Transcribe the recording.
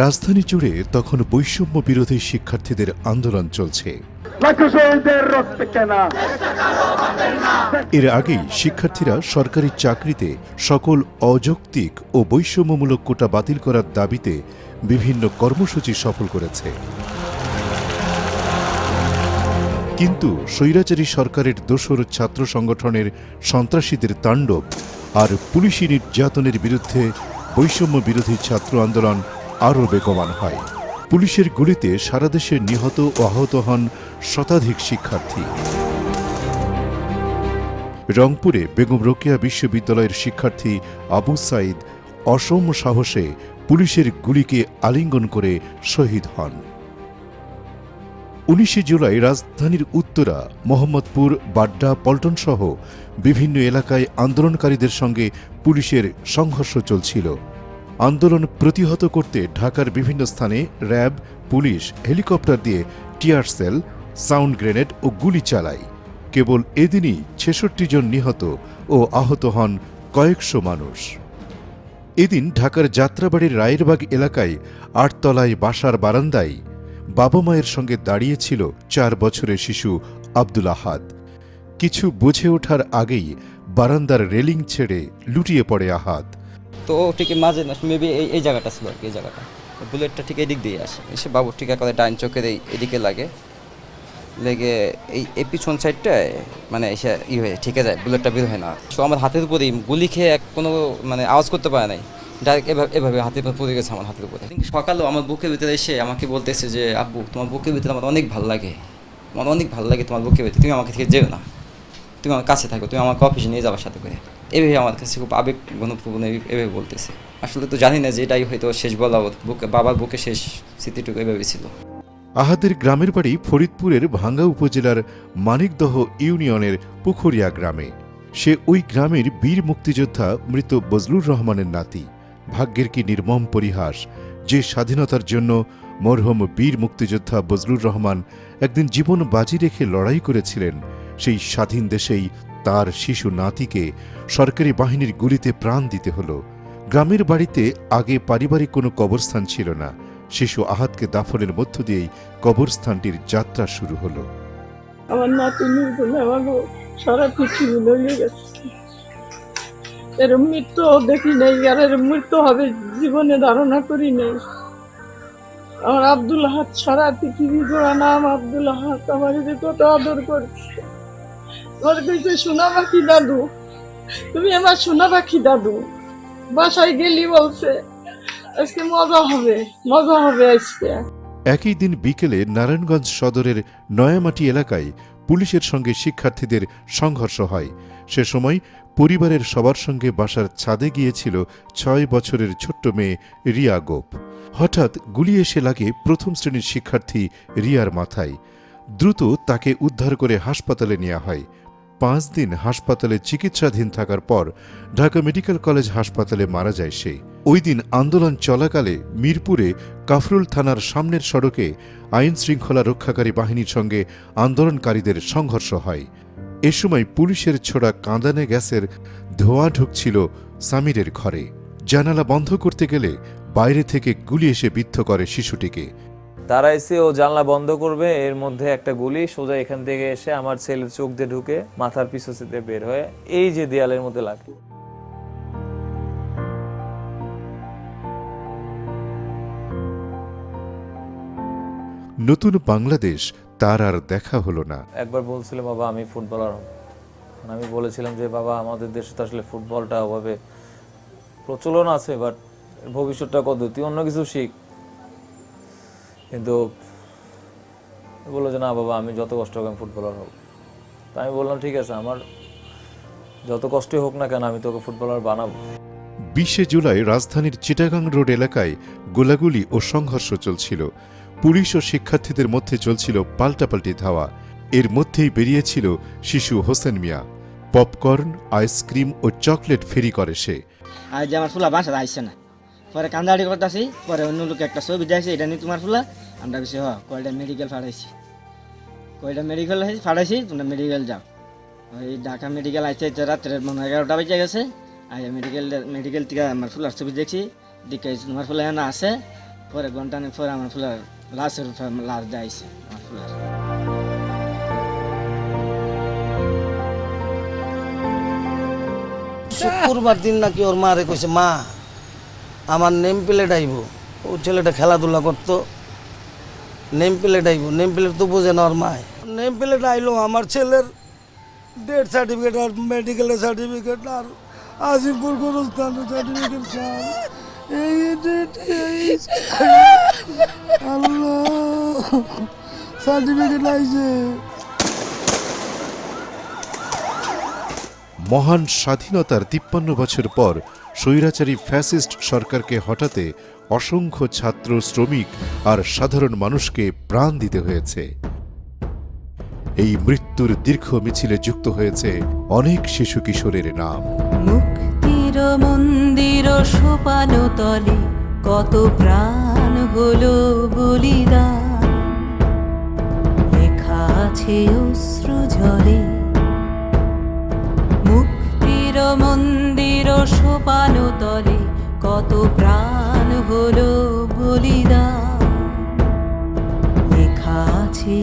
রাজধানী জুড়ে তখন বৈষম্য বিরোধী শিক্ষার্থীদের আন্দোলন চলছে। এর আগেই শিক্ষার্থীরা সরকারি চাকরিতে সকল অযৌক্তিক ও বৈষম্যমূলক কোটা বাতিল করার দাবিতে বিভিন্ন কর্মসূচি সফল করেছে। কিন্তু স্বৈরাচারী সরকারের দোসর ছাত্র সংগঠনের সন্ত্রাসীদের তাণ্ডব আর পুলিশি নির্যাতনের বিরুদ্ধে বৈষম্য বিরোধী ছাত্র আন্দোলন আরও বেগবান হয়। পুলিশের গুলিতে সারা দেশে নিহত ও আহত হন শতাধিক শিক্ষার্থী। রংপুরে বেগম রোকেয়া বিশ্ববিদ্যালয়ের শিক্ষার্থী আবু সাইদ অসম সাহসে পুলিশের গুলিকে আলিঙ্গন করে শহীদ হন। 19 জুলাই রাজধানীর উত্তরা, মোহাম্মদপুর, বাড্ডা, পল্টন সহ বিভিন্ন এলাকায় আন্দোলনকারীদের সঙ্গে পুলিশের সংঘর্ষ চলছিল। আন্দোলন প্রতিহত করতে ঢাকার বিভিন্ন স্থানে র্যাব, পুলিশ হেলিকপ্টার দিয়ে টিয়ার সেল, সাউন্ড গ্রেনেড ও গুলি চালায়। কেবল এদিনই 66 জন নিহত ও আহত হন কয়েকশো মানুষ। এদিন ঢাকার যাত্রাবাড়ির রায়েরবাগ এলাকায় 8 তলায় বাসার বারান্দায় বাবা মায়ের সঙ্গে দাঁড়িয়েছিল 4 বছরের শিশু আব্দুল আহাদ। কিছু বুঝে ওঠার আগেই বারান্দার রেলিং ছেড়ে লুটিয়ে পড়ে আহাদ। তো ঠিক মাঝে না মেবি এই জায়গাটা ছিল আর কি, এই জায়গাটা বুলেটটা ঠিক এদিক দিয়ে আসে, এসে বাবুর ঠিক একেবারে ডাইন চোখের এদিকে লেগে এই পিছন সাইডটায় মানে এসে হয়ে ঠিকে যায়, বুলেটটা বের হয় না। তো আমার হাতের উপরেই গুলি খেয়ে কোনো মানে আওয়াজ করতে পারে নাই, ডাইরেক্ট এভাবে হাতের উপর পড়ে গেছে আমার হাতের উপরে। সকালেও আমার বুকের ভিতরে এসে আমাকে বলতেছে যে আব্বু তোমার বুকের ভিতরে আমার অনেক ভালো লাগে, আমার অনেক ভালো লাগে তোমার বুকের ভিতরে, তুমি আমাকে থেকে যেও না, তুমি আমার কাছে থাকো, তুমি আমাকে অফিসে নিয়ে যাবার সাথে করে। এভাবে আমার কাছে খুব আবেগ ঘনপ্রবণ এভাবে বলতেছে। আসলে তো জানি না যে এটাই হয়তো শেষ বলা, বুকে বাবার বুকে শেষ স্মৃতিটুকু এভাবে ছিল। আহাদের গ্রামের বাড়ি ফরিদপুরের ভাঙ্গা উপজেলার মানিকদহ ইউনিয়নের পুখুরিয়া গ্রামে। সে ওই গ্রামের বীর মুক্তিযোদ্ধা মৃত বজলুর রহমানের নাতি। ভাগ্যের কি নির্মম পরিহাস যে স্বাধীনতার জন্য মরহুম বীর মুক্তিযোদ্ধা বজলুর রহমান একদিন জীবন বাজি রেখে লড়াই করেছিলেন, সেই স্বাধীন দেশেই তার শিশু নাতিকে সরকারি বাহিনীর গুলিতে প্রাণ দিতে হলো। গ্রামের বাড়িতে আগে পারিবারিক কোনো কবরস্থান ছিল না। শিশু আহাদকে দাফনের মধ্য দিয়েই কবরস্থানটির যাত্রা শুরু হলো। আমার নাতিনির জন্য আমার সারা পৃথিবী লইয়ে গেছে। এর মৃত্যু দেখি নাই, আর এর মৃত্যু হবে জীবনে ধারণা করি নাই। আমার আব্দুল আহাদ সারা পৃথিবী জোড়া নাম আব্দুল আহাদ আমার যে কত আদর করছে। আমার কাছে সোনা পাখি দাদু, তুমি আমার সোনা পাখি দাদু। বাসায় গেলি বলছে আজকে মজা হবে আজকে। একই দিন বিকেলে নারায়ণগঞ্জ সদরের নয়ামাটি এলাকায় পুলিশের সঙ্গে শিক্ষার্থীদের সংঘর্ষ হয়। সে সময় পরিবারের সবার সঙ্গে বাসার ছাদে গিয়েছিল 6 বছরের ছোট্ট মেয়ে রিয়া গোপ। হঠাৎ গুলি এসে লাগে প্রথম শ্রেণীর শিক্ষার্থী রিয়ার মাথায়। দ্রুত তাকে উদ্ধার করে হাসপাতালে নেওয়া হয়। 5 দিন হাসপাতালে চিকিৎসাধীন থাকার পর ঢাকা মেডিকেল কলেজ হাসপাতালে মারা যায় সে। ওই দিন আন্দোলন চলাকালে মিরপুরে কাফরুল থানার সামনের সড়কে আইন শৃঙ্খলা রক্ষাকারী বাহিনীর সঙ্গে আন্দোলনকারীদের সংঘর্ষ হয়। এ সময় পুলিশের ছোড়া কাঁদানে গ্যাসের ধোঁয়া ঢুকছিল সামিরের ঘরে। জানালা বন্ধ করতে গেলে বাইরে থেকে গুলি এসে বিদ্ধ করে শিশুটিকে। তারা এসে ও জানলা বন্ধ করবে, এর মধ্যে একটা গুলি সোজা এখান থেকে এসে আমার ছেলের চোখ দিয়ে ঢুকে মাথার পিছু থেকে বের হয়ে এই যে দেয়ালের মধ্যে লাগে। নতুন বাংলাদেশ তার আর দেখা হলো না। একবার বলছিল বাবা আমি ফুটবলার হব, আমি বলেছিলাম যে বাবা আমাদের দেশে তো আসলে ফুটবলটা ওভাবে প্রচলন আছে, বাট ভবিষ্যৎটা কত, তুই অন্য কিছু শিখ। কিন্তু বললো যে না বাবা আমি যত কষ্ট হোক আমি ফুটবলার হব। তা আমি বললাম ঠিক আছে, আমার যত কষ্টই হোক না কেন আমি তোকে ফুটবলার বানাবো। 20 জুলাই রাজধানীর চিটাগাং রোড এলাকায় গোলাগুলি ও সংঘর্ষ চলছিল। পুলিশ ও শিক্ষার্থীদের মধ্যে চলছিল পাল্টাপাল্টি ধাওয়া। এর মধ্যেই বেরিয়েছিল শিশু হোসেন মিয়া। পপকর্ন, আইসক্রিম ও চকলেট ফেরি করে সে। আজ আমার ফুলা বাসা আসছে না, পরে কান্দাড়ি করতেছি, পরে অন্য লোক একটা ছবি দেখছে এটা নিয়ে তোমার ফুলা, আমরা বেশি কয়টা মেডিকেল ফাটাইছি তোমরা মেডিকেল যাও। ওই ঢাকা মেডিকেল আসতে রাত্রে 11টা বেজে গেছে। আর মেডিকেল থেকে আমার ফুলার ছবি দেখছি, দেখে তোমার ফুলা এখানে আছে, পরে ঘন্টানের পরে আমার ফুলার লাশের উপরে লাশ দেয়ছে আমার ফুলার। শুক্রবার দিন নাকি ওর মারে কইছে, মা আমার নেম প্লেট আইব। ও ছেলেটা খেলাধুলা করতো, নেম প্লেট আইব, নেম প্লেট তো বোঝে না ওর মায়। নেম প্লেট আইলো, আমার ছেলের ডেথ সার্টিফিকেট আর মেডিকেলের সার্টিফিকেট আর আজিমপুর গোরস্থানের সার্টিফিকেট সব আল্লাহ সার্টিফিকেট আইছে। মহান স্বাধীনতার ৫৩ বছর পর স্বৈরাচারী ফ্যাসিস্ট সরকারকে হটাতে অসংখ্য ছাত্র, শ্রমিক আর সাধারণ মানুষকে প্রাণ দিতে হয়েছে। এই মৃত্যুর দীর্ঘ মিছিলে যুক্ত হয়েছে অনেক শিশু কিশোরের নাম। মুক্তির মন্দির সোপান তলে কত প্রাণ হলো বলিদান, লেখা আছে অশ্রু জলে। মুক্তির মন্দির সোপান তলে কত প্রাণ হলো বলিদান, লেখা আছে